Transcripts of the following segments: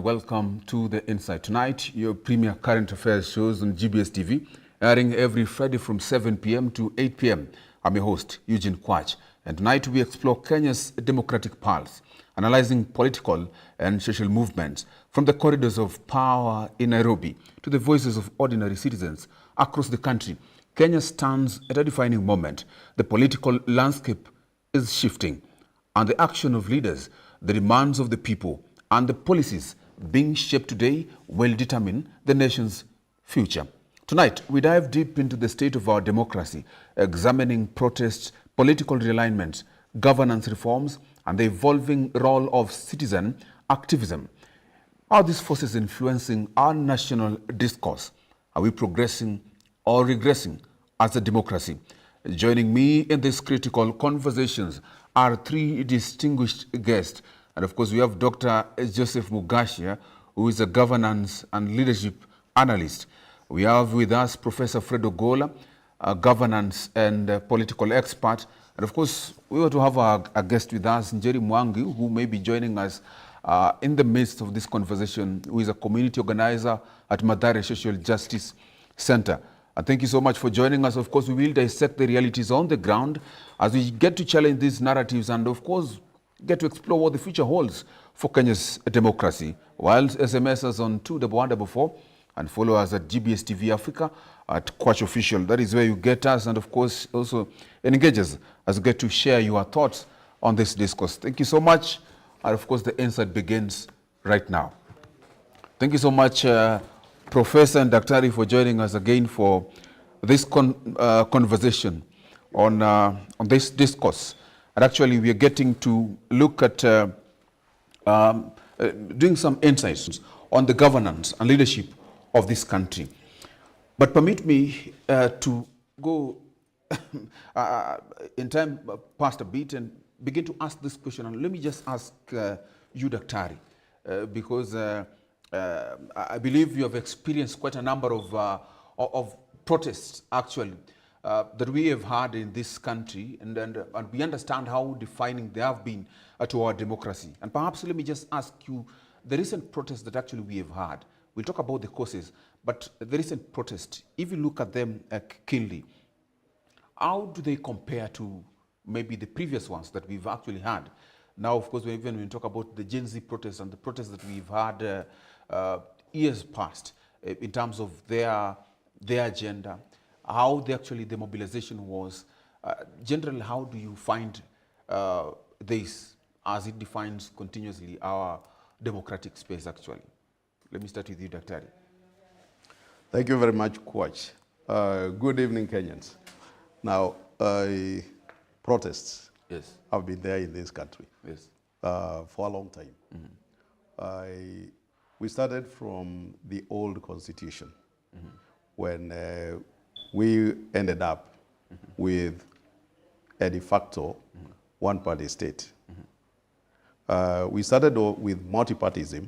welcome to The Insight. Tonight, your premier current affairs shows on GBS TV, airing every Friday from 7 p.m. to 8 p.m. I'm your host, Eugene Kwach, and tonight we explore Kenya's democratic pulse, analyzing political and social movements from the corridors of power in Nairobi to the voices of ordinary citizens across the country. Kenya stands at a defining moment. The political landscape is shifting, and the action of leaders, the demands of the people, and the policies being shaped today will determine the nation's future. Tonight, we dive deep into the state of our democracy, examining protests, political realignments, governance reforms, and the evolving role of citizen activism. Are these forces influencing our national discourse? Are we progressing or regressing as a democracy? Joining me in these critical conversations are three distinguished guests. And of course, we have Dr. Joseph Mugashia, who is a governance and leadership analyst. We have with us Professor Fred Ogolla, a governance and political expert. And of course, we were to have a guest with us, Njeri Mwangi, who may be joining us in the midst of this conversation, who is a community organizer at Mathare Social Justice Center. And thank you so much for joining us. Of course, we will dissect the realities on the ground as we get to challenge these narratives and, of course, get to explore what the future holds for Kenya's democracy. While SMS us on 2144 and follow us at GBS TV Africa at Kwach Official. That is where you get us, and of course also engage us as we get to share your thoughts on this discourse. Thank you so much. And of course, the insight begins right now. Thank you so much, Professor and Daktari, for joining us again for this conversation on this discourse. And actually, we are getting to look at doing some insights on the governance and leadership of this country. But permit me to go in time past a bit and begin to ask this question. And let me just ask you, Daktari, because I believe you have experienced quite a number of protests, actually, that we have had in this country, and we understand how defining they have been to our democracy. And perhaps let me just ask you, the recent protests that actually we have had, we'll talk about the causes, but the recent protests, if you look at them keenly, how do they compare to maybe the previous ones that we've actually had? Now, of course, when we talk about the Gen Z protests and the protests that we've had years past, in terms of their agenda, how the mobilization was. Generally, how do you find this as it defines continuously our democratic space, actually? Let me start with you, Dr. Thank you very much, Kwach. Good evening, Kenyans. Now, protests have been there in this country for a long time. We started from the old constitution when we ended up with a de facto one-party state. We started with multi-partyism,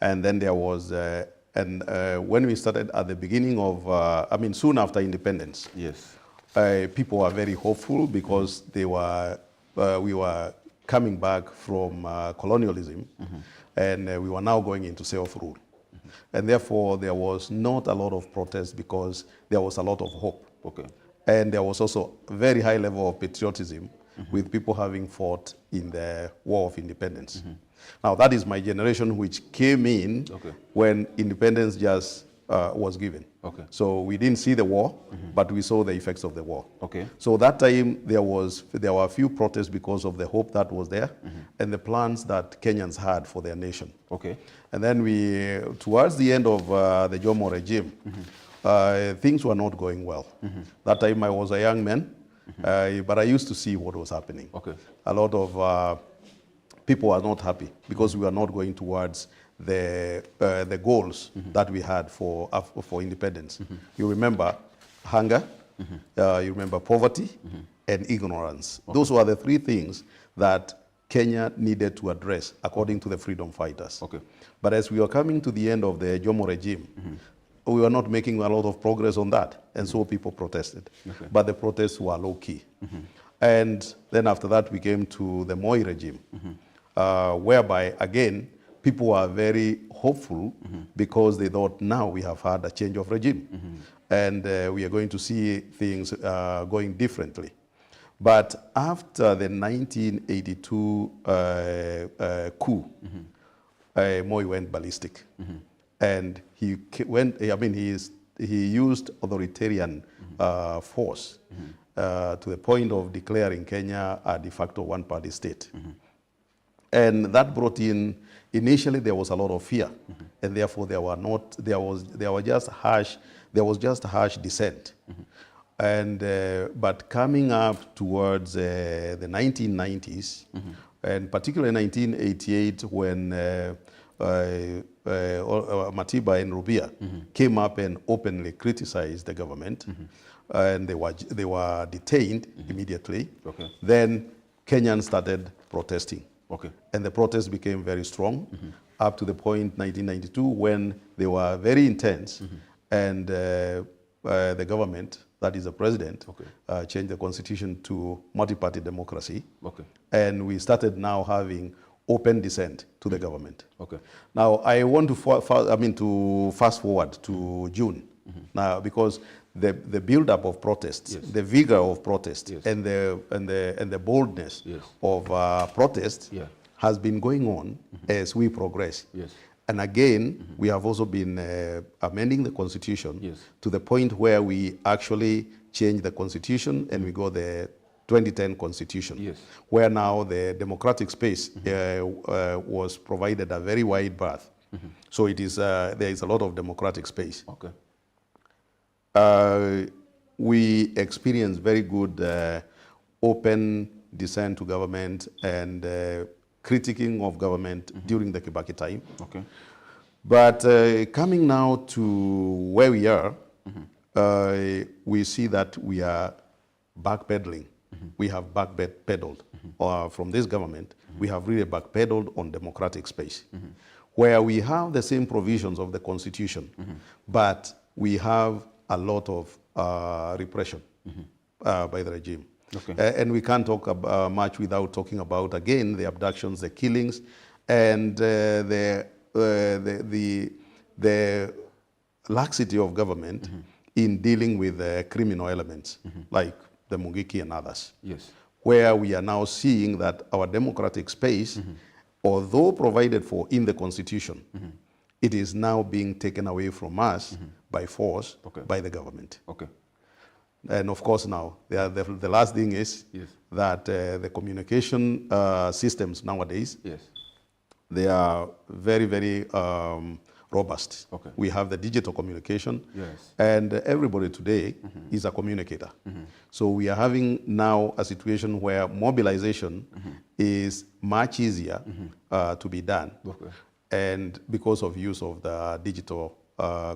and then there was, when we started at the beginning of, soon after independence, people were very hopeful because we were coming back from colonialism, and we were now going into self-rule. And therefore, there was not a lot of protest because there was a lot of hope. And there was also a very high level of patriotism with people having fought in the War of Independence. Now, that is my generation, which came in when independence just was given. So we didn't see the war, but we saw the effects of the war. So that time, there were a few protests because of the hope that was there and the plans that Kenyans had for their nation. And then towards the end of the Jomo regime, things were not going well. That time I was a young man, but I used to see what was happening. A lot of people were not happy because we were not going towards the goals that we had for independence. You remember hunger, you remember poverty, and ignorance. Those were the three things that Kenya needed to address according to the freedom fighters. But as we were coming to the end of the Jomo regime, we were not making a lot of progress on that, and so people protested. But the protests were low-key. And then after that, we came to the Moi regime, whereby, again, people were very hopeful because they thought now we have had a change of regime and we are going to see things going differently. But after the 1982 coup, Moi went ballistic, and he used authoritarian force to the point of declaring Kenya a de facto one-party state. And that brought in, initially there was a lot of fear, and therefore there was just harsh dissent. And but coming up towards the 1990s, and particularly 1988, when Matiba and Rubia came up and openly criticized the government, and they were detained immediately. Okay. Then Kenyans started protesting. Okay. And the protests became very strong up to the point 1992 when they were very intense, and the government, that is the president, changed the constitution to multi-party democracy. Okay. And we started now having open dissent to the government. Okay. Now I want to fast forward to June now, because the build-up of protests, the vigor of protests, and the boldness of protest has been going on as we progress. Yes. And again, we have also been amending the constitution to the point where we actually change the constitution and we go the 2010 constitution, where now the democratic space was provided a very wide berth. So it is, there is a lot of democratic space. Okay. We experienced very good open dissent to government and critiquing of government during the Kibaki time. Okay. But coming now to where we are, we see that we are backpedaling. We have backpedaled from this government. We have really backpedaled on democratic space, where we have the same provisions of the constitution, but we have a lot of repression by the regime. Okay. And we can't talk much without talking about, again, the abductions, the killings, and the laxity of government in dealing with criminal elements, like the Mungiki and others. Yes. Where we are now seeing that our democratic space, although provided for in the constitution, it is now being taken away from us by force by the government. Okay. And of course now, the last thing is that the communication systems nowadays, they are very, very robust. Okay. We have the digital communication, and everybody today is a communicator. So we are having now a situation where mobilization is much easier to be done, and because of use of the digital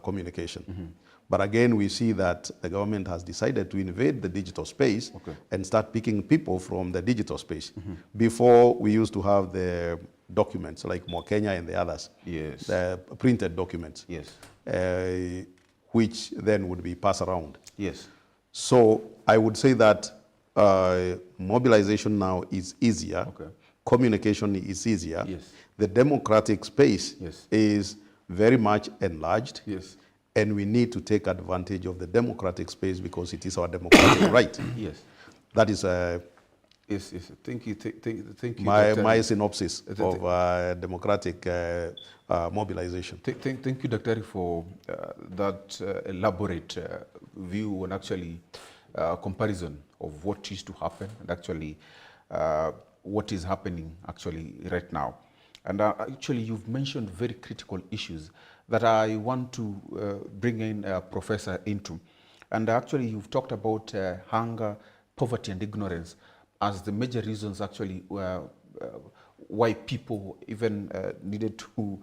communication. But again, we see that the government has decided to invade the digital space and start picking people from the digital space. Before, we used to have the documents like Mwakenya and the others, the printed documents, which then would be passed around. Yes. So I would say that mobilization now is easier, communication is easier, the democratic space is very much enlarged, and we need to take advantage of the democratic space because it is our democratic right. Yes. That is yes. Thank you. Thank you. My synopsis of democratic mobilization. Thank you, Dr. for that elaborate view and actually comparison of what used to happen and actually what is happening actually right now. And actually, you've mentioned very critical issues that I want to bring in Professor into. And actually, you've talked about hunger, poverty, and ignorance as the major reasons actually why people even needed to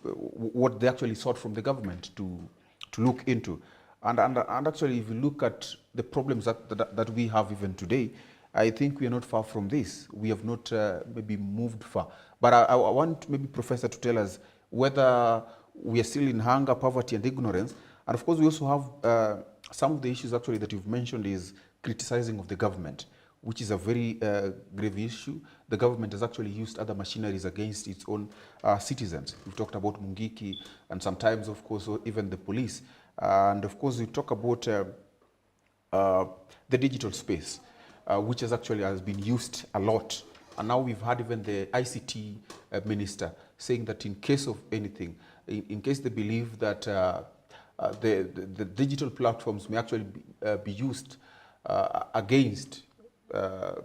what they actually sought from the government to look into. And actually, if you look at the problems that we have even today, I think we are not far from this. We have not maybe moved far. But I want maybe Professor to tell us whether we are still in hunger, poverty, and ignorance. And of course, we also have some of the issues actually that you've mentioned is criticizing of the government, which is a very grave issue. The government has actually used other machineries against its own citizens. We've talked about Mungiki and sometimes, of course, even the police. And of course, we talk about the digital space, which has been used a lot. And now we've had even the ICT minister saying that in case of anything, in case they believe that the digital platforms may actually be used against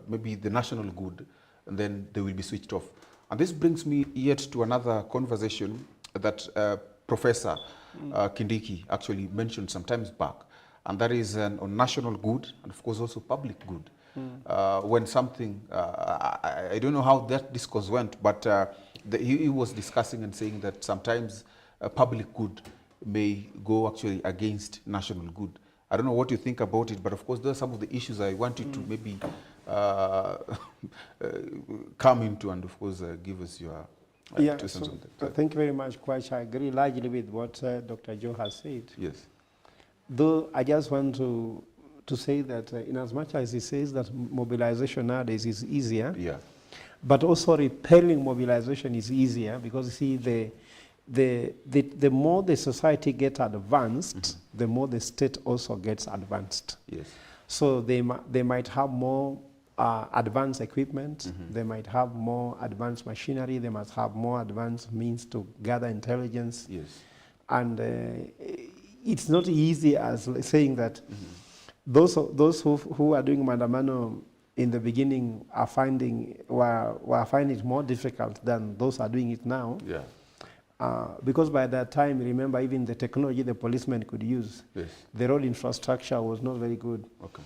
maybe the national good, and then they will be switched off. And this brings me yet to another conversation that Professor Kindiki actually mentioned some times back, and that is on national good and of course also public good. When something, I don't know how that discourse went, but he was discussing and saying that sometimes public good may go actually against national good. I don't know what you think about it, but of course, those are some of the issues I wanted to maybe come into and, of course, give us your two cents on that. Thank you very much, Kwach. I agree largely with what Dr. Joe has said. Yes. Though I just want to say that in as much as he says that mobilization nowadays is easier, yeah, but also repelling mobilization is easier, because you see the more the society gets advanced, the more the state also gets advanced. Yes. So they might have more advanced equipment, they might have more advanced machinery, they must have more advanced means to gather intelligence. Yes. And it's not easy as saying that those who are doing Maandamano in the beginning were finding it more difficult than those who are doing it now. Yeah. Because by that time, remember, even the technology the policemen could use, yes, the road infrastructure was not very good. Okay.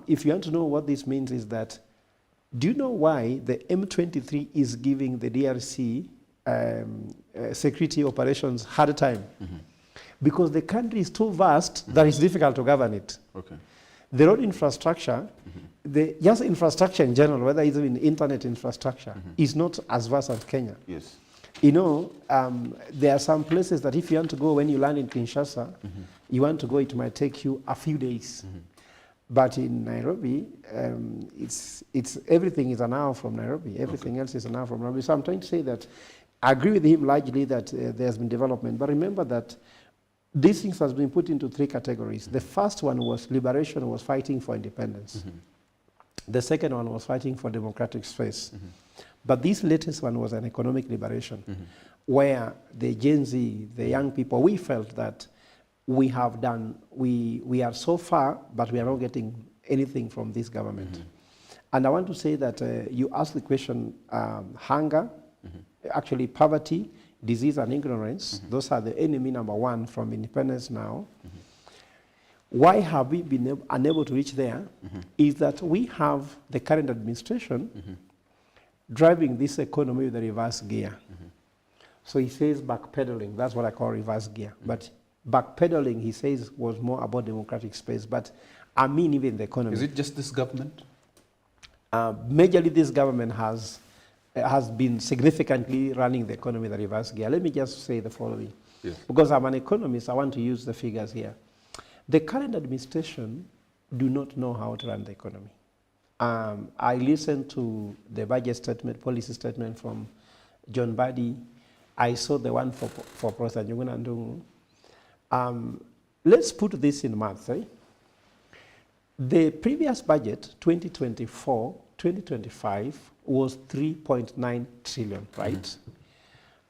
If you want to know what this means is that, do you know why the M23 is giving the DRC security operations hard time? Because the country is too vast that it's difficult to govern it. Okay. The road infrastructure, just infrastructure in general, whether it's even internet infrastructure, is not as vast as Kenya. Yes. You know, there are some places that if you want to go when you land in Kinshasa, you want to go, it might take you a few days. But in Nairobi, it's everything is an hour from Nairobi. Everything else is an hour from Nairobi. So I'm trying to say that I agree with him largely that there's been development. But remember that these things has been put into three categories. The first one was liberation, was fighting for independence. The second one was fighting for democratic space. But this latest one was an economic liberation, where the Gen Z, the young people, we felt that we have done, we are so far, but we are not getting anything from this government. And I want to say that you asked the question, hunger, actually poverty, disease and ignorance, those are the enemy number one from independence now. Why have we been unable to reach there? Is that we have the current administration driving this economy with a reverse gear. So he says backpedaling, that's what I call reverse gear. But backpedaling, he says, was more about democratic space, but I mean even the economy. Is it just this government? Majorly this government has been significantly running the economy with a reverse gear. Let me just say the following. Yes. Because I'm an economist, I want to use the figures here. The current administration do not know how to run the economy. I listened to the budget statement, policy statement from John Badi. I saw the one for Professor Njuguna Ndung'u. Let's put this in maths. The previous budget, 2024-2025, was 3.9 trillion, right?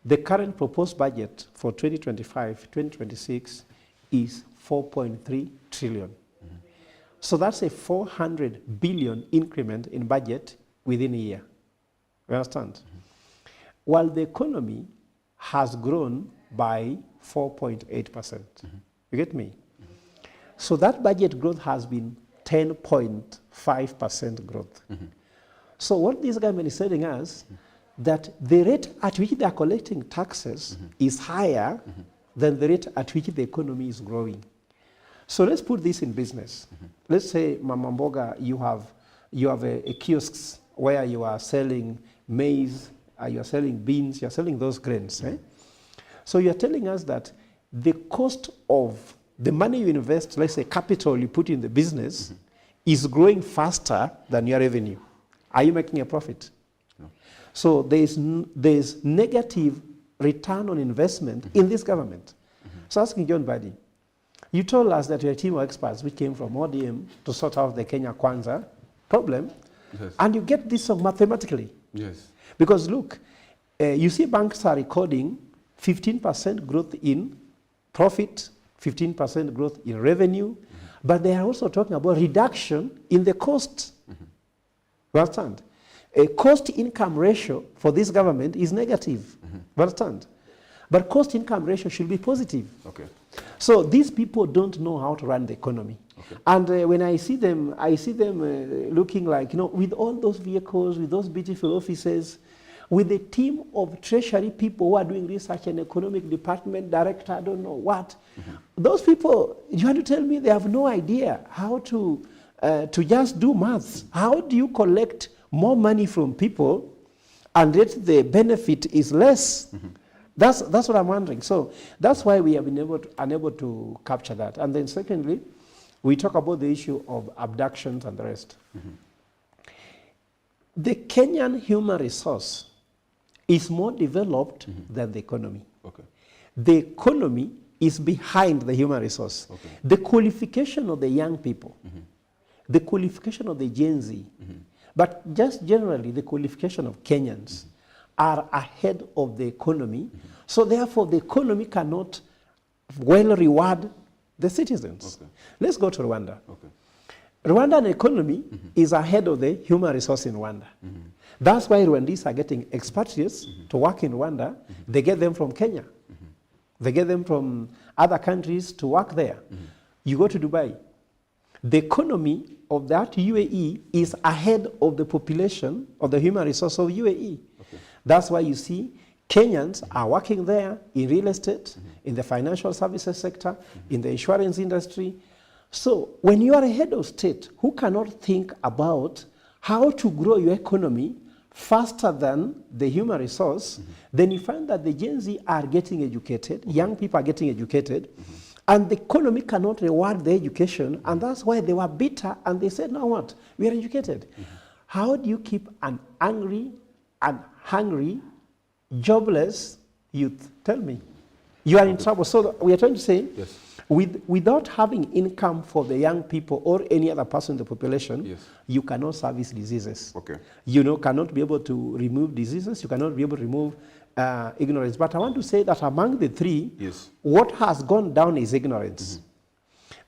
The current proposed budget for 2025-2026 is 4.3 trillion. So that's a 400 billion increment in budget within a year. You understand? While the economy has grown by 4.8%. You get me? So that budget growth has been 10.5% growth. So what this government is telling us, that the rate at which they are collecting taxes is higher than the rate at which the economy is growing. So let's put this in business. Let's say, Mama Mboga, you have a kiosks where you are selling maize, you are selling beans, you are selling those grains. So you are telling us that the cost of the money you invest, let's say capital you put in the business, is growing faster than your revenue, are you making a profit? No. So there's negative return on investment in this government. So asking John Mbadi, you told us that you're a team of experts which came from ODM to sort out the Kenya Kwanza problem, yes. And you get this mathematically. Yes. Because look, you see banks are recording 15% growth in profit, 15% growth in revenue, but they are also talking about reduction in the cost. You understand? A cost-income ratio for this government is negative. You understand? But cost-income ratio should be positive. Okay. So these people don't know how to run the economy. Okay. And when I see them looking like, with all those vehicles, with those beautiful offices, with a team of treasury people who are doing research and economic department director, I don't know what. Those people, you want to tell me they have no idea how to just do maths. How do you collect more money from people and yet the benefit is less? That's what I'm wondering. So that's why we have been unable to capture that. And then secondly, we talk about the issue of abductions and the rest. The Kenyan human resource is more developed than the economy. Okay. The economy is behind the human resource. Okay. The qualification of the young people, the qualification of the Gen Z, but just generally the qualification of Kenyans are ahead of the economy. So therefore the economy cannot well reward the citizens. Okay. Let's go to Rwanda. Okay. Rwandan economy is ahead of the human resource in Rwanda. That's why Rwandese are getting expatriates to work in Rwanda. They get them from Kenya. They get them from other countries to work there. You go to Dubai. The economy of that UAE is ahead of the population of the human resource of UAE. Okay. That's why you see Kenyans are working there in real estate, in the financial services sector, in the insurance industry. So when you are a head of state who cannot think about how to grow your economy faster than the human resource, then you find that the Gen Z are getting educated, young people are getting educated, and the economy cannot reward the education, and that's why they were bitter, and they said, now what? We are educated. How do you keep an angry and hungry, jobless youth? Tell me. You are in trouble. So we are trying to say, yes. Without having income for the young people or any other person in the population, yes. You cannot service diseases. Okay. You cannot be able to remove diseases. You cannot be able to remove ignorance. But I want to say that among the three, yes. What has gone down is ignorance.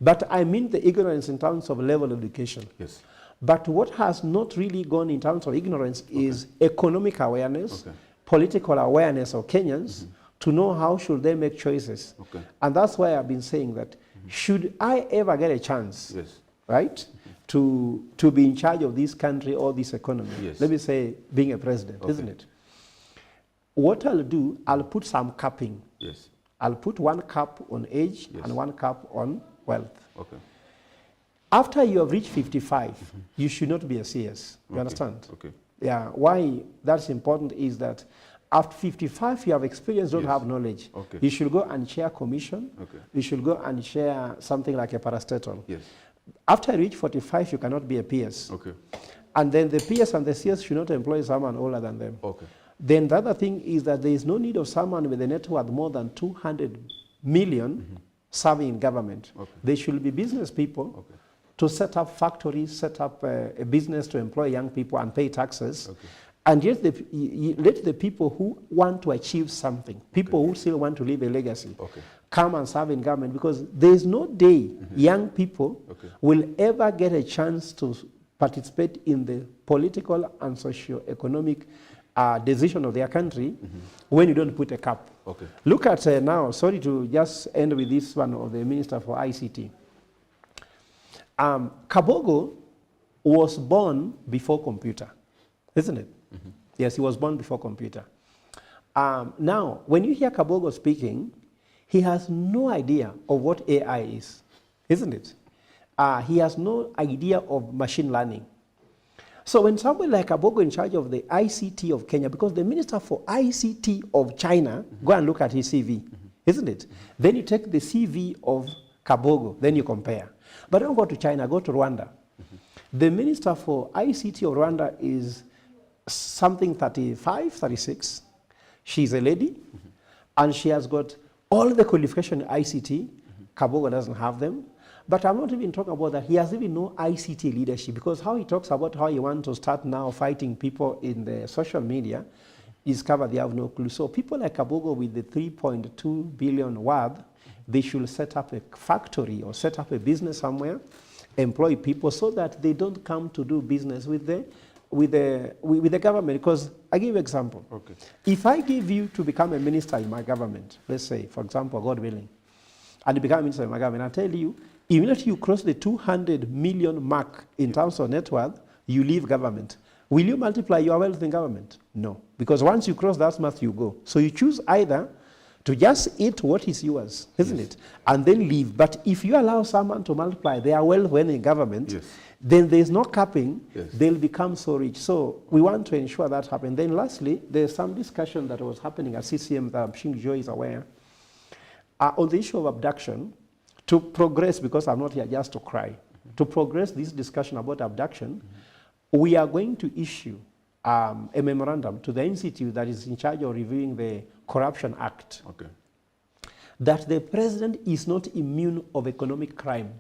But I mean the ignorance in terms of level of education. Yes. But what has not really gone in terms of ignorance is economic awareness, political awareness of Kenyans, to know how should they make choices. Okay. And that's why I've been saying that should I ever get a chance, yes. Right, to be in charge of this country or this economy, yes. Let me say being a president, isn't it? What I'll do, I'll put some capping. Yes. I'll put one cap on age, yes. And one cap on wealth. Okay. After you have reached 55, you should not be a CS. You understand? Okay. Yeah. Why that's important is that after 55, you have experience, don't yes. have knowledge. Okay. You should go and share commission. Okay. You should go and share something like a parastatal. Yes. After you reach 45, you cannot be a PS. Okay. And then the PS and the CS should not employ someone older than them. Okay. Then the other thing is that there is no need of someone with a net worth more than 200 million serving in government. Okay. They should be business people to set up factories, set up a business to employ young people and pay taxes. Okay. And yet let the people who want to achieve something, people who still want to leave a legacy, come and serve in government, because there is no day young people will ever get a chance to participate in the political and socio-economic decision of their country when you don't put a cap. Okay. Look at now, sorry to just end with this one of the Minister for ICT. Kabogo was born before computer, isn't it? Yes, he was born before computer. Now, when you hear Kabogo speaking, he has no idea of what AI is, isn't it? He has no idea of machine learning. So when somebody like Kabogo in charge of the ICT of Kenya, because the Minister for ICT of China, go and look at his CV, isn't it? Then you take the CV of Kabogo, then you compare. But don't go to China, go to Rwanda. The Minister for ICT of Rwanda is something 35, 36. She's a lady, and she has got all the qualification in ICT. Kabogo doesn't have them. But I'm not even talking about that. He has even no ICT leadership, because how he talks about how he wants to start now fighting people in the social media is covered. They have no clue. So people like Kabogo with the 3.2 billion worth, they should set up a factory or set up a business somewhere, employ people so that they don't come to do business with the government. Because I give you an example. Okay. If I give you to become a minister in my government, let's say, for example, God willing, and you become a minister in my government, I tell you, immediately you cross the 200 million mark in terms of net worth, you leave government. Will you multiply your wealth in government? No. Because once you cross that mark, you go. So you choose either to just eat what is yours, isn't it? And then leave. But if you allow someone to multiply their wealth when in government, then there's no capping, they'll become so rich. So we want to ensure that happens. Then lastly, there's some discussion that was happening at CCM that I'm sure Joy is aware, on the issue of abduction. To progress, because I'm not here just to cry, to progress this discussion about abduction, we are going to issue a memorandum to the institute that is in charge of reviewing the Corruption Act, that the president is not immune of economic crime.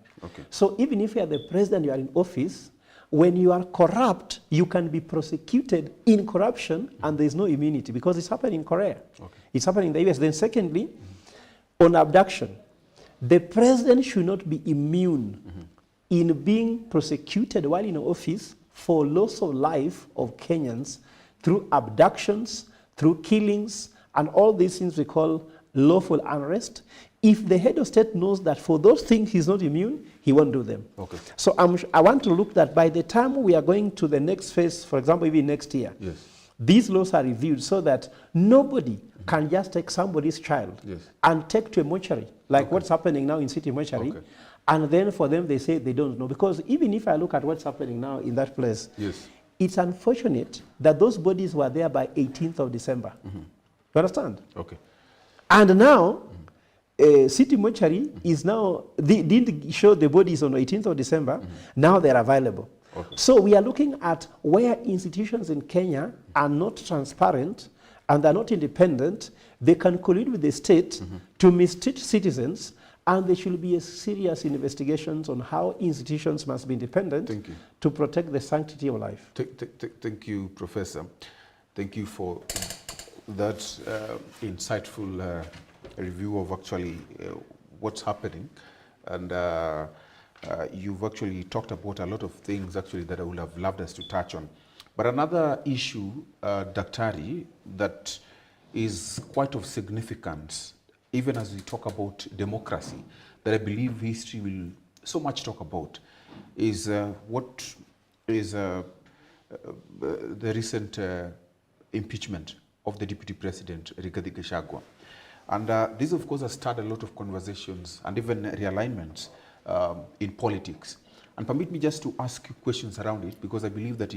So even if you are the president, you are in office, when you are corrupt, you can be prosecuted in corruption, and there's no immunity, because it's happening in Korea. It's happening in the US. Then secondly, on abduction, the president should not be immune in being prosecuted while in office for loss of life of Kenyans through abductions, through killings, and all these things we call lawful unrest. If the head of state knows that for those things he's not immune, he won't do them. So I want to look that by the time we are going to the next phase, for example, even next year, these laws are reviewed so that nobody can just take somebody's child and take to a mortuary, like what's happening now in City Mortuary, and then for them they say they don't know. Because even if I look at what's happening now in that place, it's unfortunate that those bodies were there by 18th of December. You understand? And now, City Mortuary is now, they didn't show the bodies on 18th of December, now they're available. So we are looking at where institutions in Kenya are not transparent and they're not independent. They can collude with the state to mistreat citizens, and there should be a serious investigations on how institutions must be independent to protect the sanctity of life. Thank you, Professor. Thank you for that insightful review of actually what's happening. And you've actually talked about a lot of things actually that I would have loved us to touch on. But another issue, Daktari, that is quite of significance, even as we talk about democracy, that I believe history will so much talk about, is what is the recent impeachment of the Deputy President, Rigathi Gachagua. And this, of course, has started a lot of conversations and even realignments in politics. And permit me just to ask you questions around it, because I believe that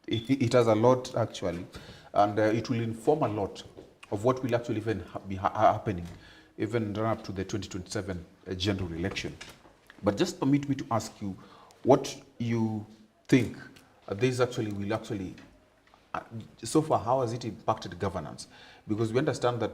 it has a lot, actually, and it will inform a lot of what will actually even be happening, even run up to the 2027 general election. But just permit me to ask you what you think this actually will actually, so far, how has it impacted governance? Because we understand that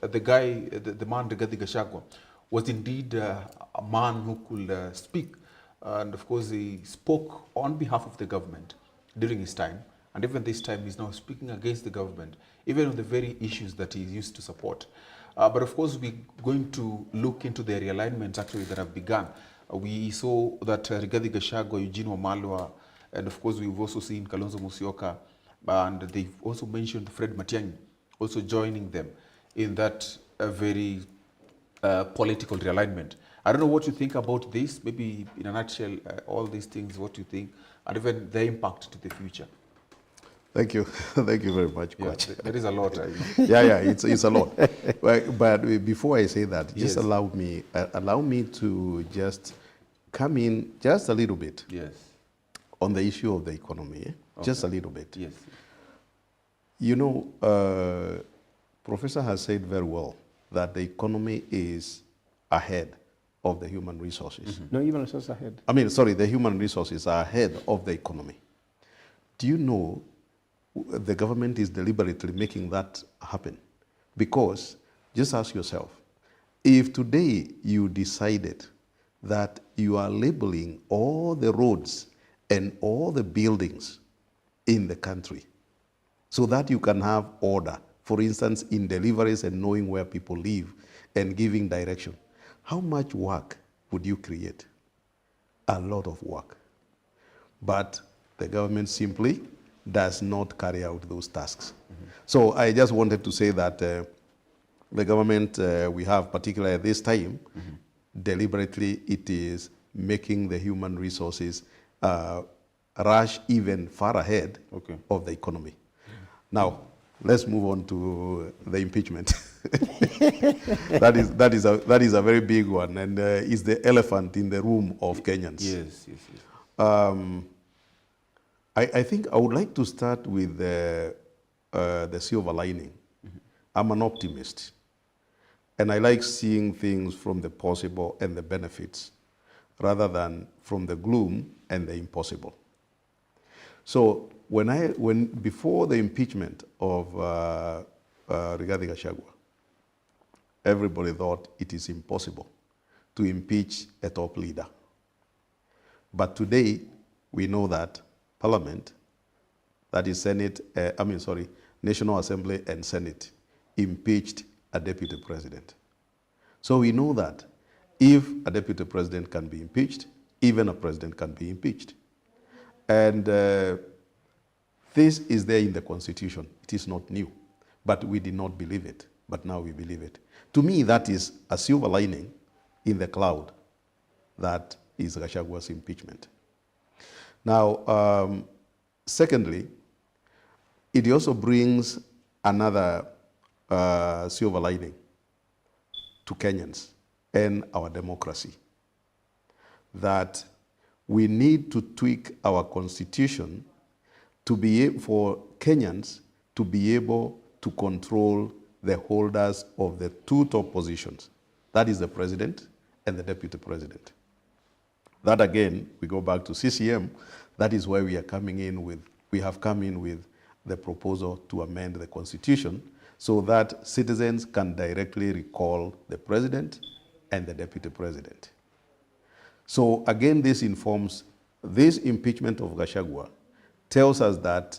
the guy, the man, Rigathi Gachagua, was indeed a man who could speak. And of course, he spoke on behalf of the government during his time. And even this time, he's now speaking against the government, even on the very issues that he used to support. But of course, we're going to look into the realignments actually that have begun. We saw that Rigathi Gachagua, Eugene Wamalwa, and of course, we've also seen Kalonzo Musyoka, and they've also mentioned Fred Matiang'i also joining them in that very political realignment. I don't know what you think about this, maybe in a nutshell, all these things, what you think, and even the impact to the future. Thank you. Thank you very much, Coach. There is a lot. It's a lot. But before I say that, just allow me to just come in just a little bit on the issue of the economy. Just a little bit. You know, Professor has said very well that the economy is ahead of the human resources. No, human resources ahead. I mean, sorry, the human resources are ahead of the economy. Do you know the government is deliberately making that happen? Because, just ask yourself, if today you decided that you are labeling all the roads and all the buildings in the country so that you can have order, for instance, in deliveries and knowing where people live and giving direction, how much work would you create? A lot of work. But the government simply does not carry out those tasks. So I just wanted to say that the government we have, particularly at this time, deliberately it is making the human resources rush even far ahead of the economy. Now, let's move on to the impeachment. that is a very big one, and is the elephant in the room of Kenyans. Yes, yes, yes. I think I would like to start with the silver lining. I'm an optimist, and I like seeing things from the possible and the benefits, rather than from the gloom and the impossible. So before the impeachment of Rigathi Gachagua, everybody thought it is impossible to impeach a top leader. But today, we know that Parliament, that is National Assembly and Senate, impeached a deputy president. So we know that if a deputy president can be impeached, even a president can be impeached. And this is there in the Constitution. It is not new. But we did not believe it. But now we believe it. To me, that is a silver lining in the cloud that is Gachagua's impeachment. Now, secondly, it also brings another silver lining to Kenyans and our democracy, that we need to tweak our constitution to for Kenyans to be able to control the holders of the two top positions. That is the president and the deputy president. That again, we go back to CCM, that is where we have come in with the proposal to amend the constitution so that citizens can directly recall the president and the deputy president. So again, this impeachment of Gachagua tells us that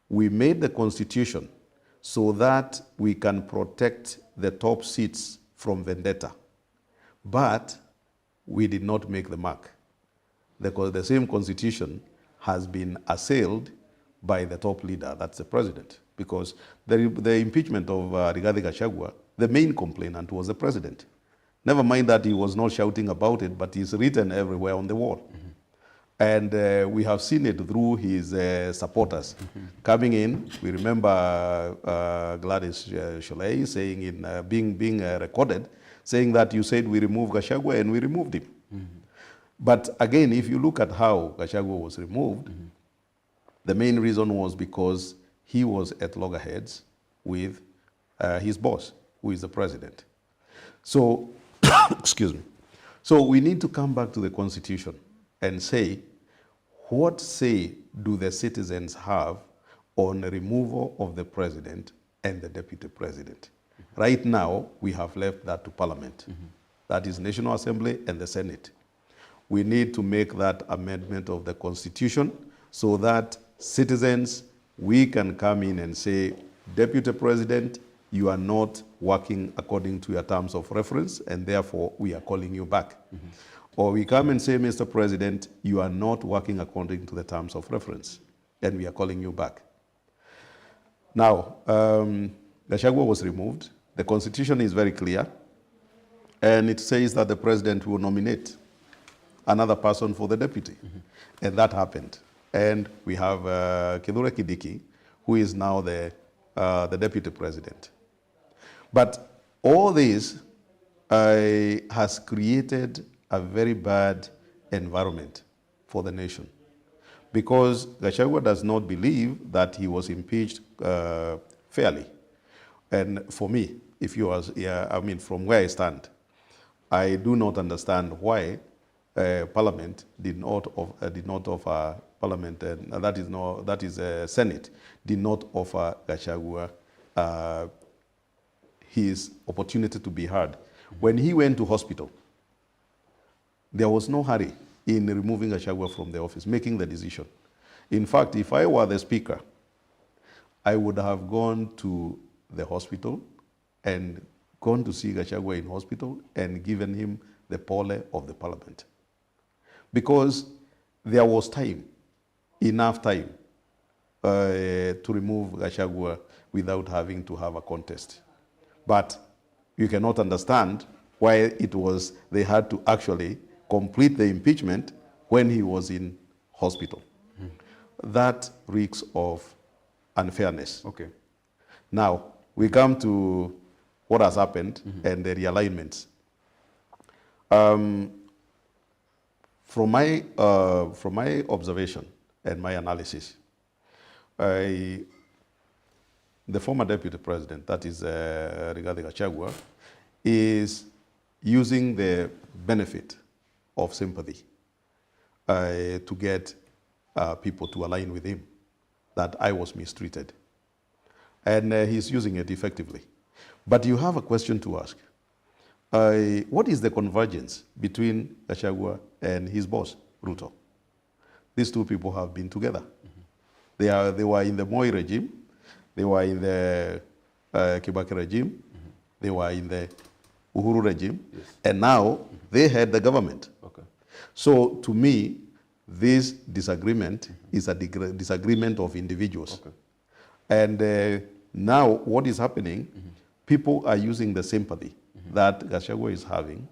we made the constitution so that we can protect the top seats from vendetta. But we did not make the mark. The same constitution has been assailed by the top leader, that's the president. Because the impeachment of Rigathi Gachagua, the main complainant was the president. Never mind that he was not shouting about it, but it's written everywhere on the wall. And we have seen it through his supporters coming in. We remember Gladys Sholei saying being recorded, saying that you said we remove Gachagua, and we removed him. But again, if you look at how Gachagua was removed, the main reason was because he was at loggerheads with his boss, who is the president. So, excuse me. So we need to come back to the Constitution and say, what say do the citizens have on the removal of the president and the deputy president? Right now, we have left that to Parliament. That is National Assembly and the Senate. We need to make that amendment of the Constitution so that citizens, we can come in and say, Deputy President, you are not working according to your terms of reference, and therefore we are calling you back. Or we come and say, Mr. President, you are not working according to the terms of reference, and we are calling you back. Now, Gachagua was removed. The Constitution is very clear, and it says that the President will nominate another person for the deputy. And that happened. And we have Kithure Kindiki, who is now the deputy president. But all this has created a very bad environment for the nation, because Gachagua does not believe that he was impeached fairly. And for me, if you ask, from where I stand, I do not understand why Parliament did not offer Parliament, and that is Senate did not offer Gachagua his opportunity to be heard. When he went to hospital, there was no hurry in removing Gachagua from the office, making the decision. In fact, if I were the speaker, I would have gone to the hospital and gone to see Gachagua in hospital and given him the pole of the Parliament. Because there was time, enough time, to remove Gachagua without having to have a contest. But you cannot understand why they had to actually complete the impeachment when he was in hospital. That reeks of unfairness. Okay. Now, we come to what has happened and the realignments. From my observation and my analysis, the former deputy president, that is Rigathi Gachagua, is using the benefit of sympathy to get people to align with him, that I was mistreated. And he's using it effectively. But you have a question to ask. What is the convergence between Gachagua and his boss, Ruto? These two people have been together. They were in the Moi regime, they were in the Kibaki regime, they were in the Uhuru regime, and now they had the government. Okay. So to me, this disagreement is a disagreement of individuals. Okay. And now what is happening, people are using the sympathy that Gachagua is having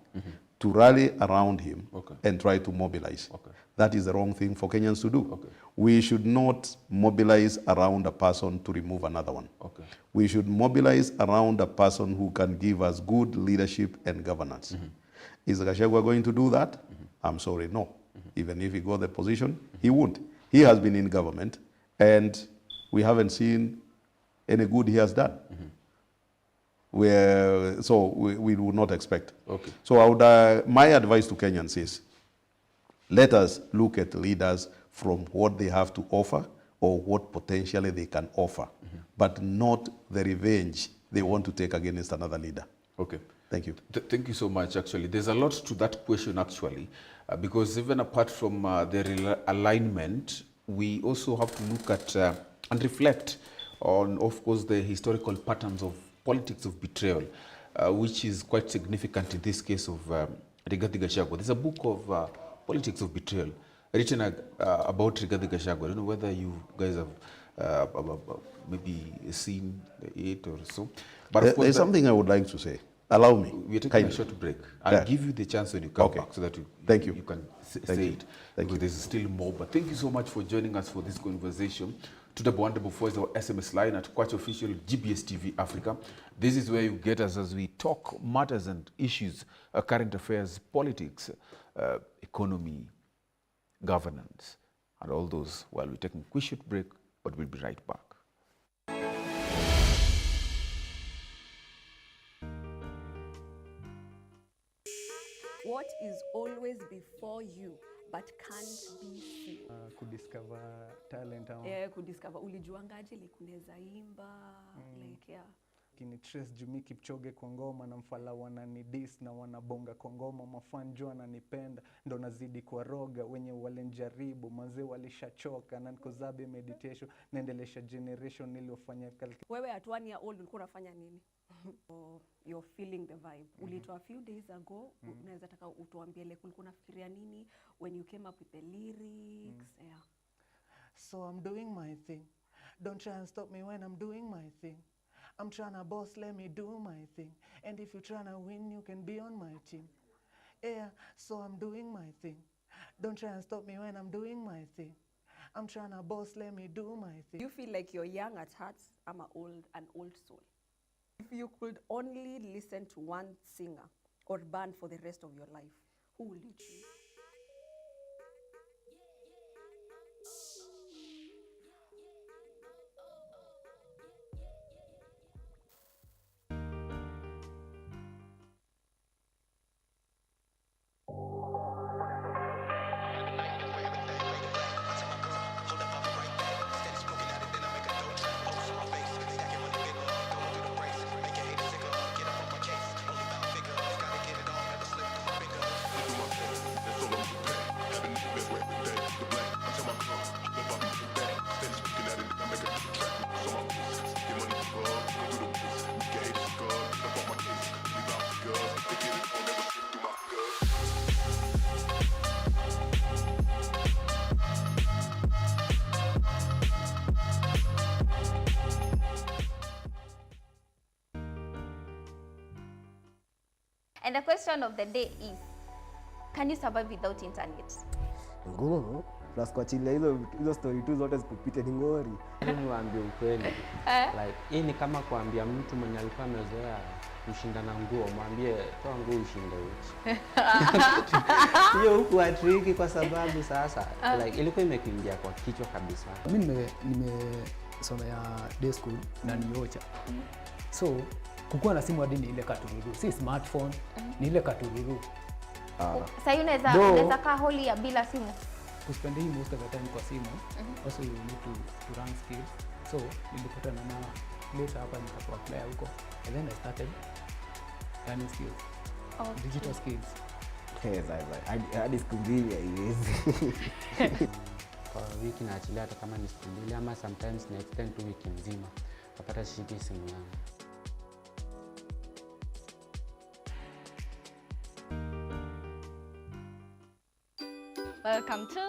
to rally around him and try to mobilize. Okay. That is the wrong thing for Kenyans to do. Okay. We should not mobilize around a person to remove another one. Okay. We should mobilize around a person who can give us good leadership and governance. Is Gachagua going to do that? I'm sorry, no. Even if he got the position, he won't. He has been in government, and we haven't seen any good he has done. So we would not expect. Okay. So my advice to Kenyans is, let us look at leaders from what they have to offer or what potentially they can offer, but not the revenge they want to take against another leader. Okay. Thank you. Thank you so much, actually. There's a lot to that question, actually, because even apart from the alignment, we also have to look at and reflect on, of course, the historical patterns of politics of betrayal, which is quite significant in this case of Rigathi Gachagua. There's a book of Politics of Betrayal written about Rigathi Gachagua. I don't know whether you guys have maybe seen it or so. But of course, there's something I would like to say. Allow me. We're taking kindly. a short break. I'll give you the chance when you come back so that you can say it. Because there's still more. But thank you so much for joining us for this conversation. To the wonderful voice, our SMS line at Kwacha Official GBS TV Africa. This is where you get us as we talk matters and issues, current affairs, politics, economy, governance, and all those while we're taking a quick short break, but we'll be right back. What is always before you but can't be seen? Kudiscover talent au Kudiscover ulijuangaje like unaweza imba like yeah. Kini Trace Jumi Kipchoge kwa ngoma na mfala wananidis na wanabonga kwa ngoma, mafanjo wananipenda ndo nazidi kwa roga, wenye walenjaribu manze walishachoka na nikozabe meditation naendelesha generation niliofanya Wewe at 1 year old ulikuwa unafanya nini? You're feeling the vibe. Ulitoa a few days ago, unaweza taka utuambie like ulikuwa unafikiria nini when you came up with the lyrics? Yeah. So I'm doing my thing. Don't try and stop me when I'm doing my thing. I'm tryna boss, let me do my thing. And if you're tryna win, you can be on my team. Yeah, so I'm doing my thing. Don't try and stop me when I'm doing my thing. I'm tryna boss, let me do my thing. You feel like you're young at heart, I'm an old soul. If you could only listen to one singer or band for the rest of your life, who would you choose? And the question of the day is, can you survive without internet? Ngumu plus kuachilia hizo story tu zote zikupite ni ngori. Niwaambie ukweli. Like hii ni kama kuambia mtu mwenye alikuwa amezoea kushindana nguo, mwambie toa nguo ushinde uchi. Hiyo huku atriki kwa sababu sasa like ilikuwa imekuingia kwa kichwa kabisa. Mimi nimesomea day school na niocha. So kukuwa na simu hadi ni ile katururu, si smartphone, ni ile katururu. Sasa unaweza kaa holi ya bila simu. Kuspend hii most of the time kwa simu. Also you need to run skills. So nilipatana na later hapa nikapo-apply huko. And then I started learning skills. Digital skills. Yes, hadi siku mbili haiwezi. Kwa wiki naachilia hata kama ni siku mbili ama sometimes na extend to wiki nzima. Napata shiki simu yangu. Welcome to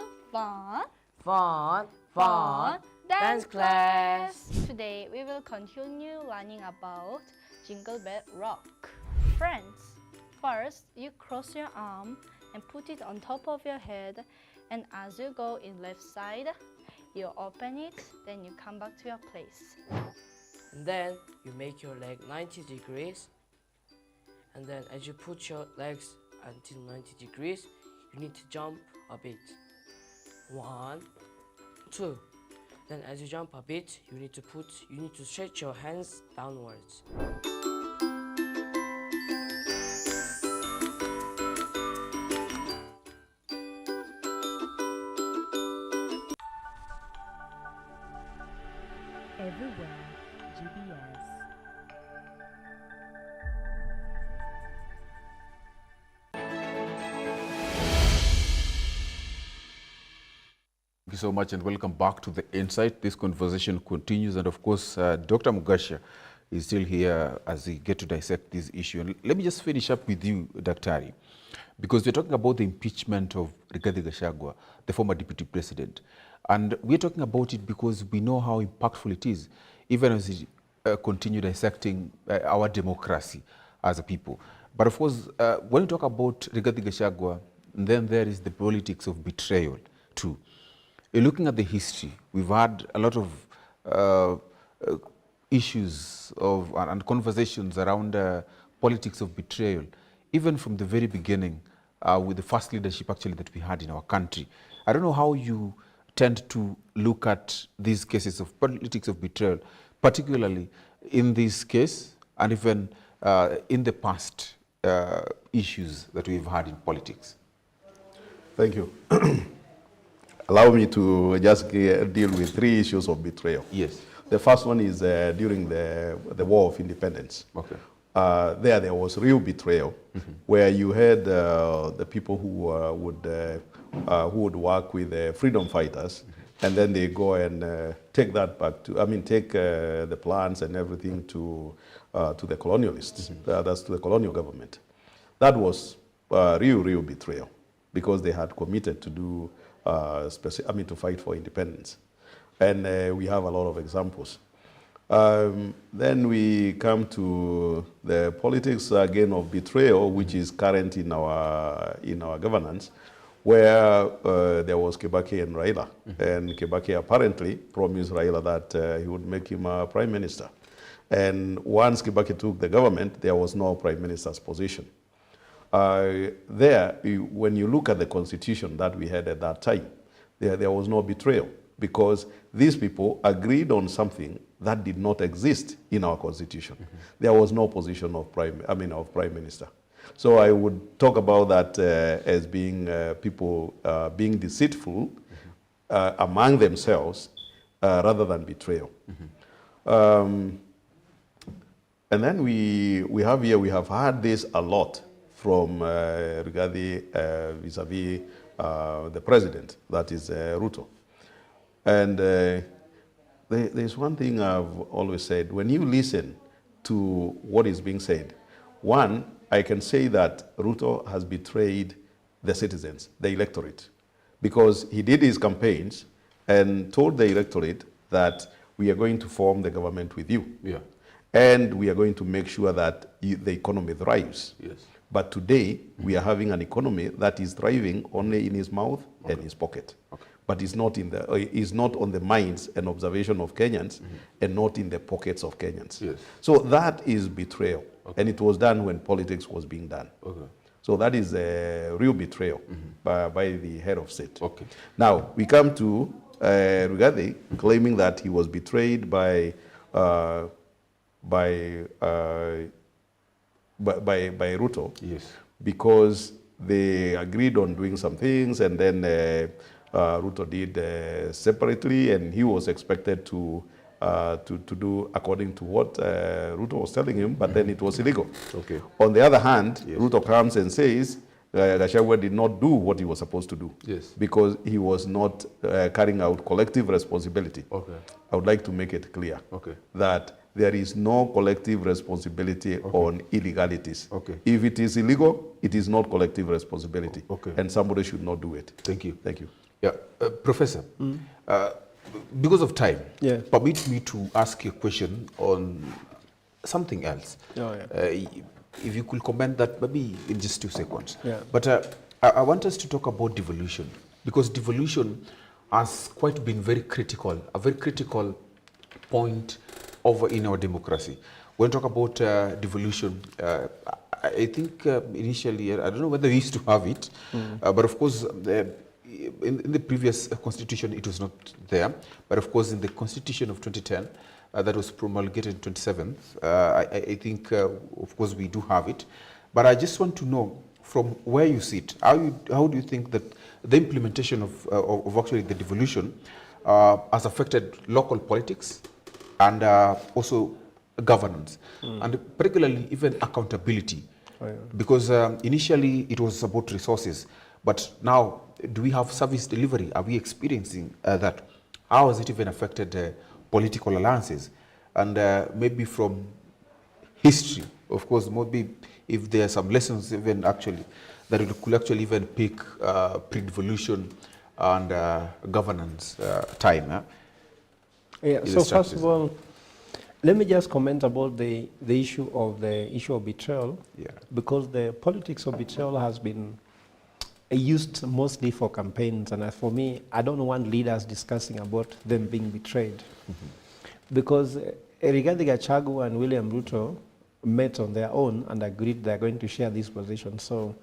Fun Dance Class. Today we will continue learning about Jingle Bell Rock. Friends, first you cross your arm and put it on top of your head, and as you go in left side, you open it, then you come back to your place. And then you make your leg 90 degrees, and then as you put your legs until 90 degrees, you need to jump a bit. 1, 2. Then as you jump a bit, you need to stretch your hands downwards. Everywhere, GBS. Thank you so much and welcome back to The Insight. This conversation continues, and of course, Dr. Mugasha is still here as we get to dissect this issue. And let me just finish up with you, Daktari, because we're talking about the impeachment of Rigathi Gachagua, the former deputy president. And we're talking about it because we know how impactful it is, even as we continue dissecting our democracy as a people. But of course, when we talk about Rigathi Gachagua, then there is the politics of betrayal too. Looking at the history, we've had a lot of issues and conversations around politics of betrayal, even from the very beginning with the first leadership actually that we had in our country. I don't know how you tend to look at these cases of politics of betrayal, particularly in this case and even in the past issues that we've had in politics. Thank you. Allow me to just deal with 3 issues of betrayal. Yes. The first one is during the War of Independence. Okay. There was real betrayal, where you had the people who would work with freedom fighters, and then they go and take that back to, take the plans and everything to the colonialists, that's to the colonial government. That was real betrayal, because they had committed to do to fight for independence. And we have a lot of examples. Then we come to the politics again of betrayal, which is current in our governance, where there was Kibaki and Raila. And Kibaki apparently promised Raila that he would make him a prime minister. And once Kibaki took the government, there was no prime minister's position. When you look at the constitution that we had at that time, there was no betrayal, because these people agreed on something that did not exist in our constitution. There was no position of prime minister. So I would talk about that as being people being deceitful among themselves rather than betrayal. And then we have had this a lot from Rigathi vis-a-vis the president, that is Ruto. And there's one thing I've always said: when you listen to what is being said, one, I can say that Ruto has betrayed the citizens, the electorate, because he did his campaigns and told the electorate that we are going to form the government with you. Yeah. And we are going to make sure that the economy thrives. Yes. But today, we are having an economy that is thriving only in his mouth and his pocket. But it's not, is not on the minds and observation of Kenyans and not in the pockets of Kenyans. Yes. So that is betrayal. And it was done when politics was being done. So that is a real betrayal by the head of state. Now, we come to Rigathi claiming that he was betrayed by Ruto, because they agreed on doing some things, and then Ruto did separately, and he was expected to do according to what Ruto was telling him, but then it was illegal. On the other hand, Ruto comes and says Gachagua did not do what he was supposed to do because he was not carrying out collective responsibility. I would like to make it clear that there is no collective responsibility on illegalities. If it is illegal, it is not collective responsibility, and somebody should not do it. Thank you. Thank you. Yeah, Professor, because of time, permit me to ask you a question on something else. If you could comment that maybe in just 2 seconds. But I want us to talk about devolution, because devolution has quite been very critical, a very critical point over in our democracy. When we talk about devolution, I think initially, I don't know whether we used to have it, but of course, in the previous constitution, it was not there. But of course, in the constitution of 2010, that was promulgated 27th, I think, of course, we do have it. But I just want to know, from where you sit, how do you think that the implementation of actually the devolution has affected local politics and also governance, and particularly even accountability? Because initially it was about resources, but now do we have service delivery? Are we experiencing that? How has it even affected political alliances? And maybe from history, of course, maybe if there are some lessons even actually that we could actually even pick pre-devolution and governance time. So first of all, let me just comment about the issue of betrayal, because the politics of betrayal has been used mostly for campaigns, and for me, I don't want leaders discussing about them being betrayed, because Rigathi Gachagua and William Ruto met on their own and agreed they're going to share this position. So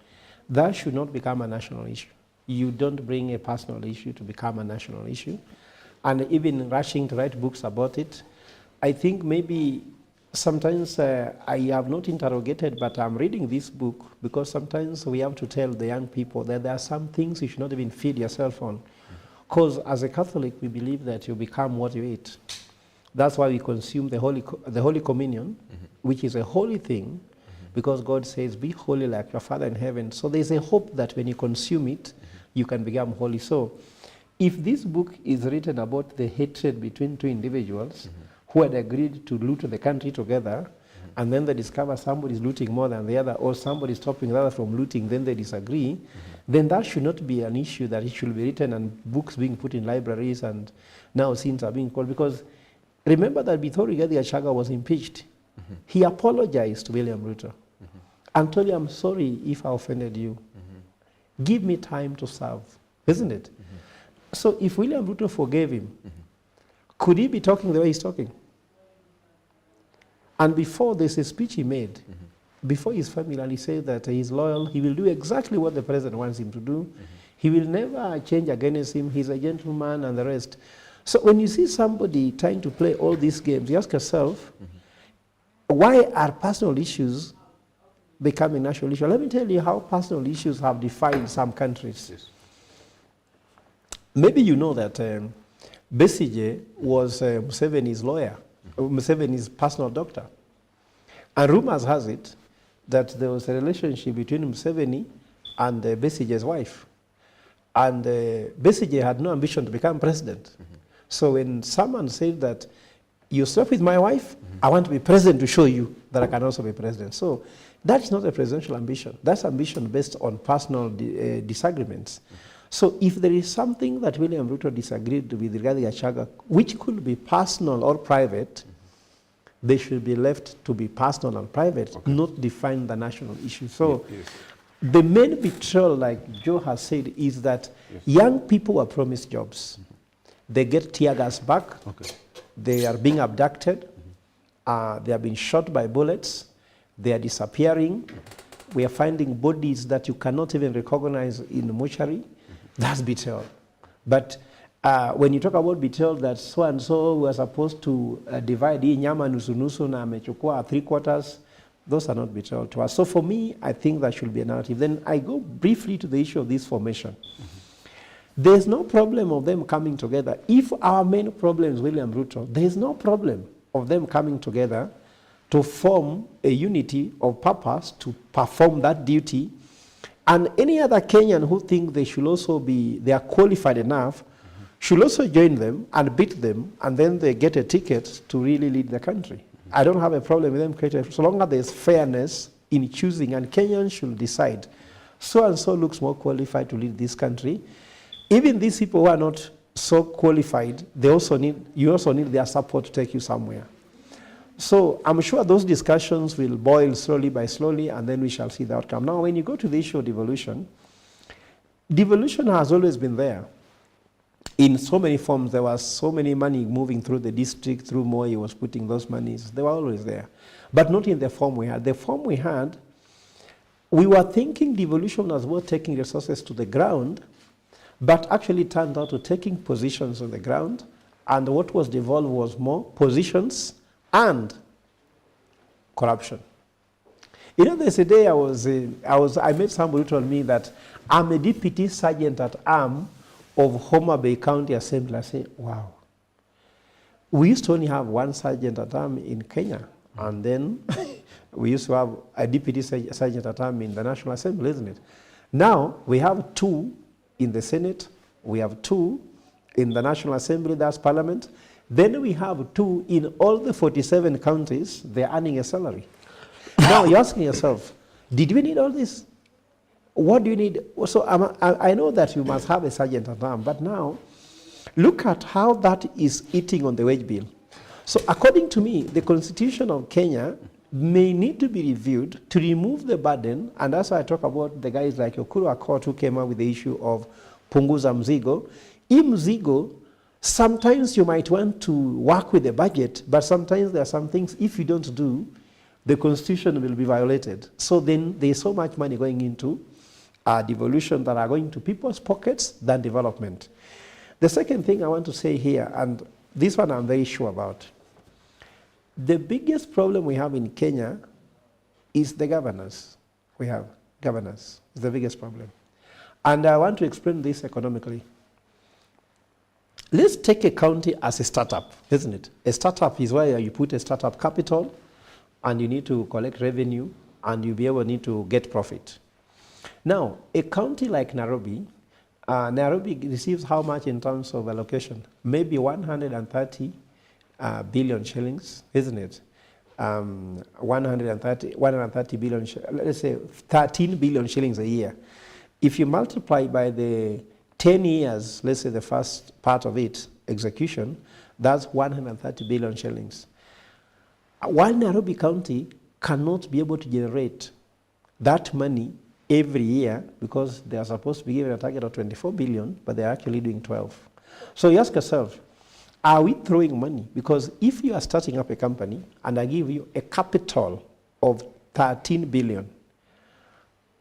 that should not become a national issue. You don't bring a personal issue to become a national issue, and even rushing to write books about it. I think maybe sometimes I have not interrogated, but I'm reading this book because sometimes we have to tell the young people that there are some things you should not even feed yourself on. Because as a Catholic, we believe that you become what you eat. That's why we consume the Holy Communion, which is a holy thing, because God says, be holy like your Father in heaven. So there's a hope that when you consume it, you can become holy. So if this book is written about the hatred between two individuals, who had agreed to loot the country together, and then they discover somebody is looting more than the other, or somebody is stopping the other from looting, then they disagree, then that should not be an issue that it should be written and books being put in libraries and now sins are being called. Because remember that before Rigathi Gachagua was impeached, he apologized to William Ruto and told him, I'm sorry if I offended you. Give me time to serve, isn't it? So if William Ruto forgave him, could he be talking the way he's talking? And before, there's a speech he made, before his family, and he said that he's loyal, he will do exactly what the president wants him to do. He will never change against him, he's a gentleman and the rest. So when you see somebody trying to play all these games, you ask yourself, why are personal issues becoming national issues? Let me tell you how personal issues have defined some countries. Maybe you know that Besigye was Museveni's lawyer, Museveni's personal doctor. And rumors has it that there was a relationship between Museveni and Besigye's wife. And Besigye had no ambition to become president. So when someone said that, you slept with my wife, I want to be president to show you that I can also be president. So that's not a presidential ambition. That's ambition based on personal disagreements. So if there is something that William Ruto disagreed with Rigathi Gachagua, which could be personal or private, they should be left to be personal and private, not define the national issue. So the main betrayal, like Joe has said, is that young people are promised jobs. They get tear gas back. They are being abducted. They are being shot by bullets. They are disappearing. We are finding bodies that you cannot even recognize in the mortuary. That's betrayal. But when you talk about betrayal, that so and so were supposed to divide hii nyama nusu nusu na amechukua 3/4, those are not betrayal to us. So for me, I think that should be a narrative. Then I go briefly to the issue of this formation. There's no problem of them coming together. If our main problem is William Ruto, there's no problem of them coming together to form a unity of purpose to perform that duty. And any other Kenyan who think they should also be, they are qualified enough, should also join them and beat them, and then they get a ticket to really lead the country. I don't have a problem with them creating, so long as there's fairness in choosing, and Kenyans should decide, so and so looks more qualified to lead this country. Even these people who are not so qualified, they also need, you also need their support to take you somewhere. So I'm sure those discussions will boil slowly by slowly, and then we shall see the outcome. Now, when you go to the issue of devolution, devolution has always been there. In so many forms, there was so many money moving through the district, through Moi was putting those monies. They were always there. But not in the form we had. The form we had, we were thinking devolution was more taking resources to the ground, but actually turned out to taking positions on the ground, and what was devolved was more positions and corruption. You know, there's a day I met somebody who told me that I'm a deputy sergeant at arm of Homa Bay County Assembly. I say, wow. We used to only have one sergeant at arm in Kenya, and then we used to have a deputy sergeant at arm in the National Assembly, isn't it? Now we have 2 in the Senate, we have 2 in the National Assembly, that's Parliament. Then we have 2 in all the 47 counties, they're earning a salary. Now you're asking yourself, did we need all this? What do you need? So I know that you must have a sergeant at arm, but now look at how that is eating on the wage bill. So according to me, the Constitution of Kenya may need to be reviewed to remove the burden, and that's why I talk about the guys like Okuru Akot who came up with the issue of punguza mzigo. In mzigo, sometimes you might want to work with the budget, but sometimes there are some things, if you don't do, the Constitution will be violated. So then there's so much money going into devolution that are going to people's pockets than development. The second thing I want to say here, and this one I'm very sure about, the biggest problem we have in Kenya is the governors. We have governors, it's the biggest problem. And I want to explain this economically. Let's take a county as a startup, isn't it? A startup is where you put a startup capital and you need to collect revenue and you need to get profit. Now, a county like Nairobi, Nairobi receives how much in terms of allocation? Maybe 130 billion shillings, isn't it? 130 billion, let's say 13 billion shillings a year. If you multiply by the 10 years, let's say the first part of it, execution, that's 130 billion shillings. While Nairobi County cannot be able to generate that money every year because they are supposed to be given a target of 24 billion, but they're actually doing 12. So you ask yourself, are we throwing money? Because if you are starting up a company and I give you a capital of 13 billion,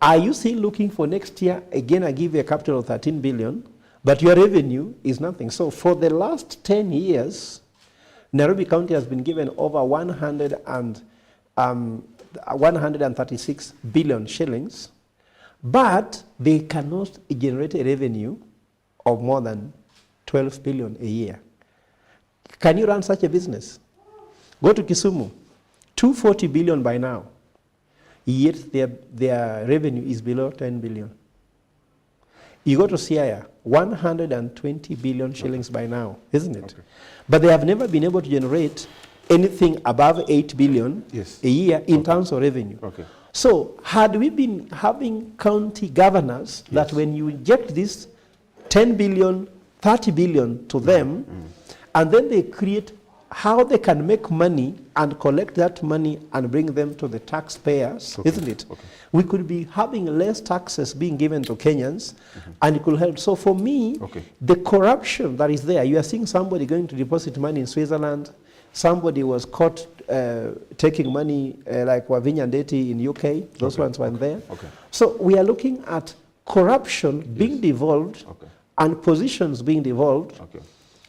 are you still looking for next year, again I give you a capital of 13 billion, but your revenue is nothing? So for the last 10 years, Nairobi County has been given over 136 billion shillings, but they cannot generate a revenue of more than 12 billion a year. Can you run such a business? Go to Kisumu, 240 billion by now, yet their revenue is below 10 billion. You go to Siaya, 120 billion shillings by now, isn't it? Okay. But they have never been able to generate anything above 8 billion a year in terms of revenue. Okay. So had we been having county governors that when you inject this 10 billion, 30 billion to them, and then they create how they can make money and collect that money and bring them to the taxpayers, isn't it? We could be having less taxes being given to Kenyans, and it could help. So for me, the corruption that is there, you are seeing somebody going to deposit money in Switzerland, somebody was caught taking money like Wavinya Ndeti in UK, those ones weren't there. So we are looking at corruption being devolved and positions being devolved,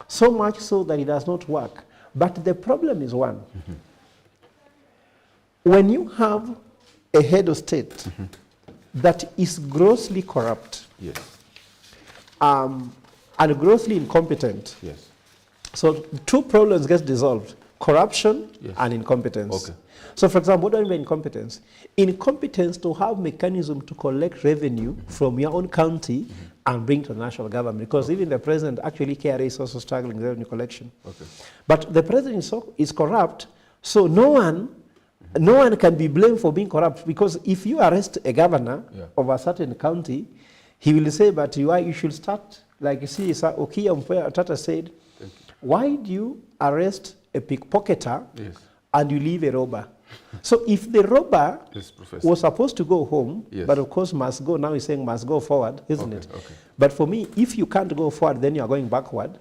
so much so that it does not work. But the problem is one. When you have a head of state that is grossly corrupt and grossly incompetent, so two problems get dissolved: corruption and incompetence. So for example, what do I mean by incompetence? Incompetence to have mechanism to collect revenue from your own county and bring to the national government, because even the president, actually KRA is also struggling with revenue collection. But the president is corrupt, so no one can be blamed for being corrupt, because if you arrest a governor of a certain county, he will say, but you should start, like you see, Okia Tata said, why do you arrest a pickpocketer and you leave a robber? So if the robber was supposed to go home, but of course must go, now he's saying must go forward, isn't it? But for me, if you can't go forward, then you are going backward.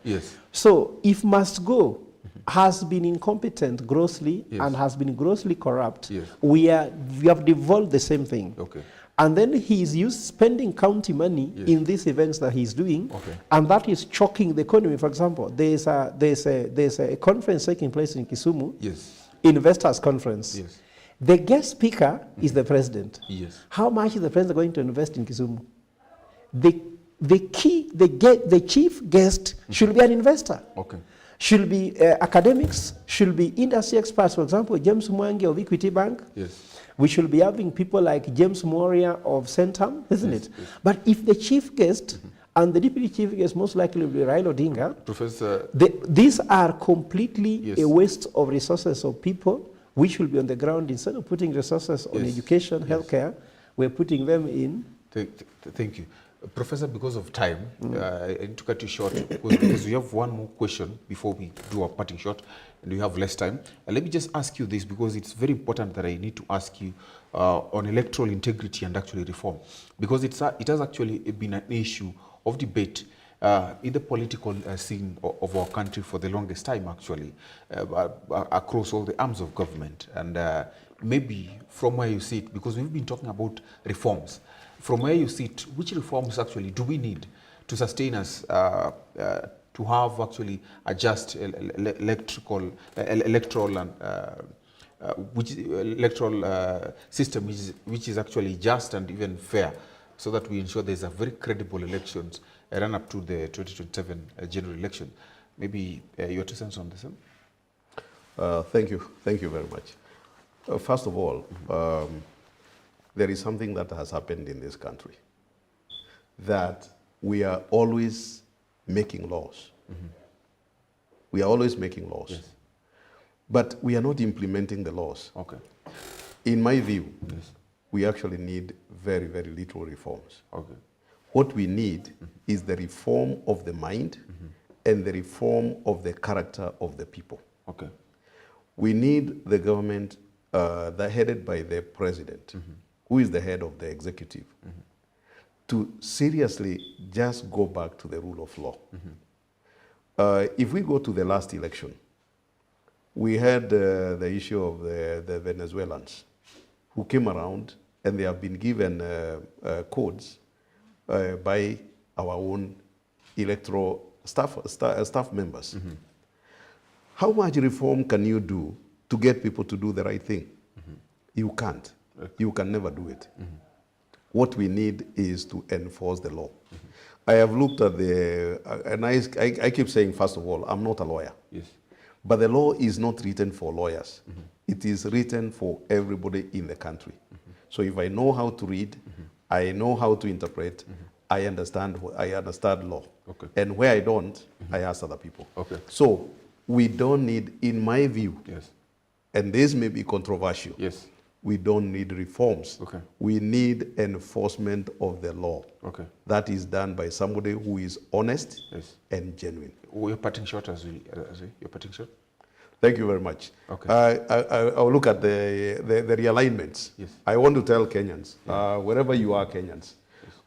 So if must go has been incompetent grossly and has been grossly corrupt, we have devolved the same thing. And then he's spending county money in these events that he's doing, and that is choking the economy. For example, there's a conference taking place in Kisumu, investors conference. The guest speaker is the president. How much is the president going to invest in Kisumu? The chief guest should be an investor. Should be academics, should be industry experts. For example, James Mwangi of Equity Bank. We should be having people like James Moria of Centum, isn't it? But if the chief guest and the deputy chief guest most likely will be Raila Odinga, Professor, these are completely a waste of resources of people which will be on the ground. Instead of putting resources on education, healthcare, we're putting them in. Thank you. Professor, because of time, I need to cut you short because we have one more question before we do our parting shot, and we have less time. Let me just ask you this, because it's very important that I need to ask you on electoral integrity and actually reform, because it has actually been an issue of debate in the political scene of our country for the longest time, actually, across all the arms of government. And maybe from where you sit, because we've been talking about reforms, from where you sit, which reforms actually do we need to sustain us to have actually a just electoral system which is actually just and even fair, so that we ensure there's a very credible elections run up to the 2027 general election? Maybe your 2 cents on this one? Thank you very much. First of all, there is something that has happened in this country, that we are always making laws. We are always making laws. But we are not implementing the laws. In my view, we actually need very, very little reforms. What we need is the reform of the mind and the reform of the character of the people. We need the government headed by the president, who is the head of the executive, to seriously just go back to the rule of law. If we go to the last election, we had the issue of the Venezuelans who came around, and they have been given codes by our own electoral staff members. How much reform can you do to get people to do the right thing? You can't. You can never do it. What we need is to enforce the law. I have looked at and I keep saying, first of all, I'm not a lawyer. But the law is not written for lawyers. It is written for everybody in the country. So if I know how to read, I know how to interpret, I understand law. And where I don't, I ask other people. So we don't need, in my view, and this may be controversial, we don't need reforms. We need enforcement of the law. That is done by somebody who is honest and genuine. You're parting short as well. You're parting short? Thank you very much. Okay. I'll look at the realignments. Yes. I want to tell Kenyans, wherever you are Kenyans,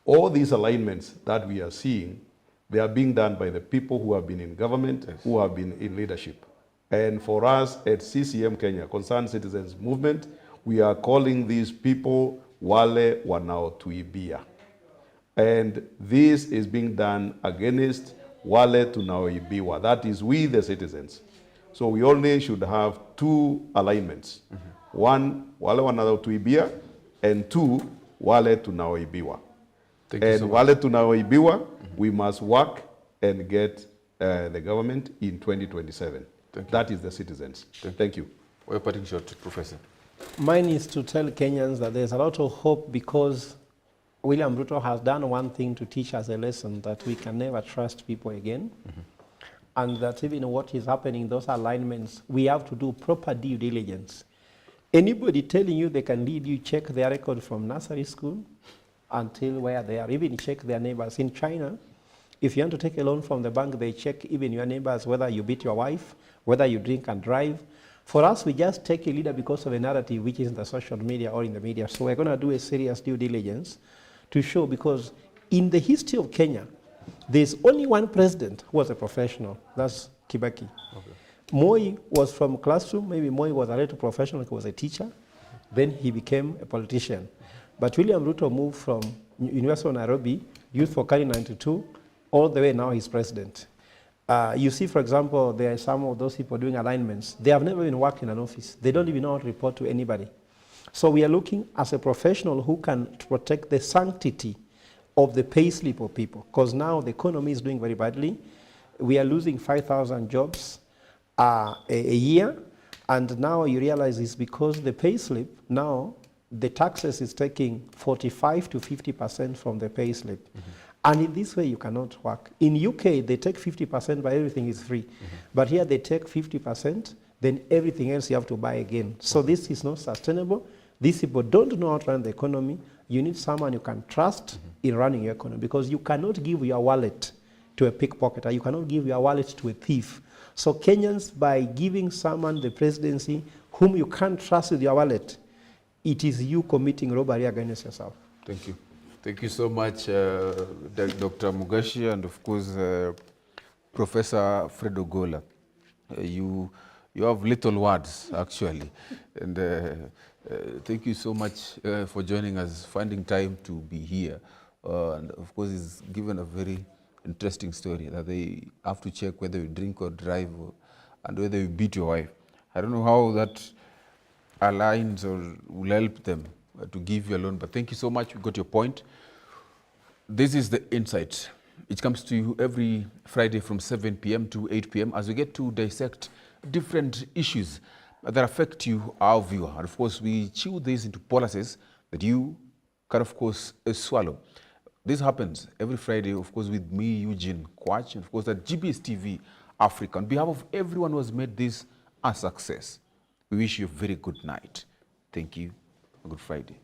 all these alignments that we are seeing, they are being done by the people who have been in government, who have been in leadership. And for us at CCM Kenya, Concerned Citizens Movement, we are calling these people wale wanaotuibia. And this is being done against wale tunaoibiwa. That is we the citizens. So we only should have two alignments. One, wale wanaotuibia, and two, wale tunaoibiwa. And wale tunaoibiwa, we must work and get the government in 2027. That is the citizens. Thank you. We're parting short, Professor. Mine is to tell Kenyans that there's a lot of hope because William Ruto has done one thing to teach us a lesson that we can never trust people again. And that even what is happening, those alignments, we have to do proper due diligence. Anybody telling you they can lead you, check their record from nursery school until where they are, even check their neighbors. In China, if you want to take a loan from the bank, they check even your neighbors, whether you beat your wife, whether you drink and drive. For us, we just take a leader because of a narrative which is in the social media or in the media. So we're going to do a serious due diligence to show, because in the history of Kenya, there's only one president who was a professional. That's Kibaki. Okay. Moi was from classroom. Maybe Moi was a little professional. He was a teacher. Then he became a politician. But William Ruto moved from University of Nairobi, Youth for Kari 92, all the way now he's president. You see, for example, there are some of those people doing alignments. They have never even worked in an office. They don't even know how to report to anybody. So we are looking as a professional who can protect the sanctity of the pay slip of people, because now the economy is doing very badly. We are losing 5,000 jobs a year, and now you realize it's because the pay slip, now the taxes is taking 45 to 50% from the pay slip. And in this way, you cannot work. In UK, they take 50%, but everything is free. But here they take 50%, then everything else you have to buy again. So this is not sustainable. These people don't know how to run the economy. You need someone you can trust in running your economy, because you cannot give your wallet to a pickpocketer. You cannot give your wallet to a thief. So Kenyans, by giving someone the presidency whom you can't trust with your wallet, it is you committing robbery against yourself. Thank you. Thank you so much, Dr. Mugashi, and of course, Professor Fred Ogola. You have little words, actually. And thank you so much for joining us, finding time to be here. And of course, it's given a very interesting story that they have to check whether you drink or drive and whether you beat your wife. I don't know how that aligns or will help them to give you a loan, but thank you so much. We got your point. This is The Insight. It comes to you every Friday from 7 p.m. to 8 p.m. as we get to dissect different issues that affect you, our viewer. And of course, we chew this into policies that you can, of course, swallow. This happens every Friday, of course, with me, Eugene Kwach, and of course, at GBS TV Africa. On behalf of everyone who has made this a success, we wish you a very good night. Thank you. Good Friday.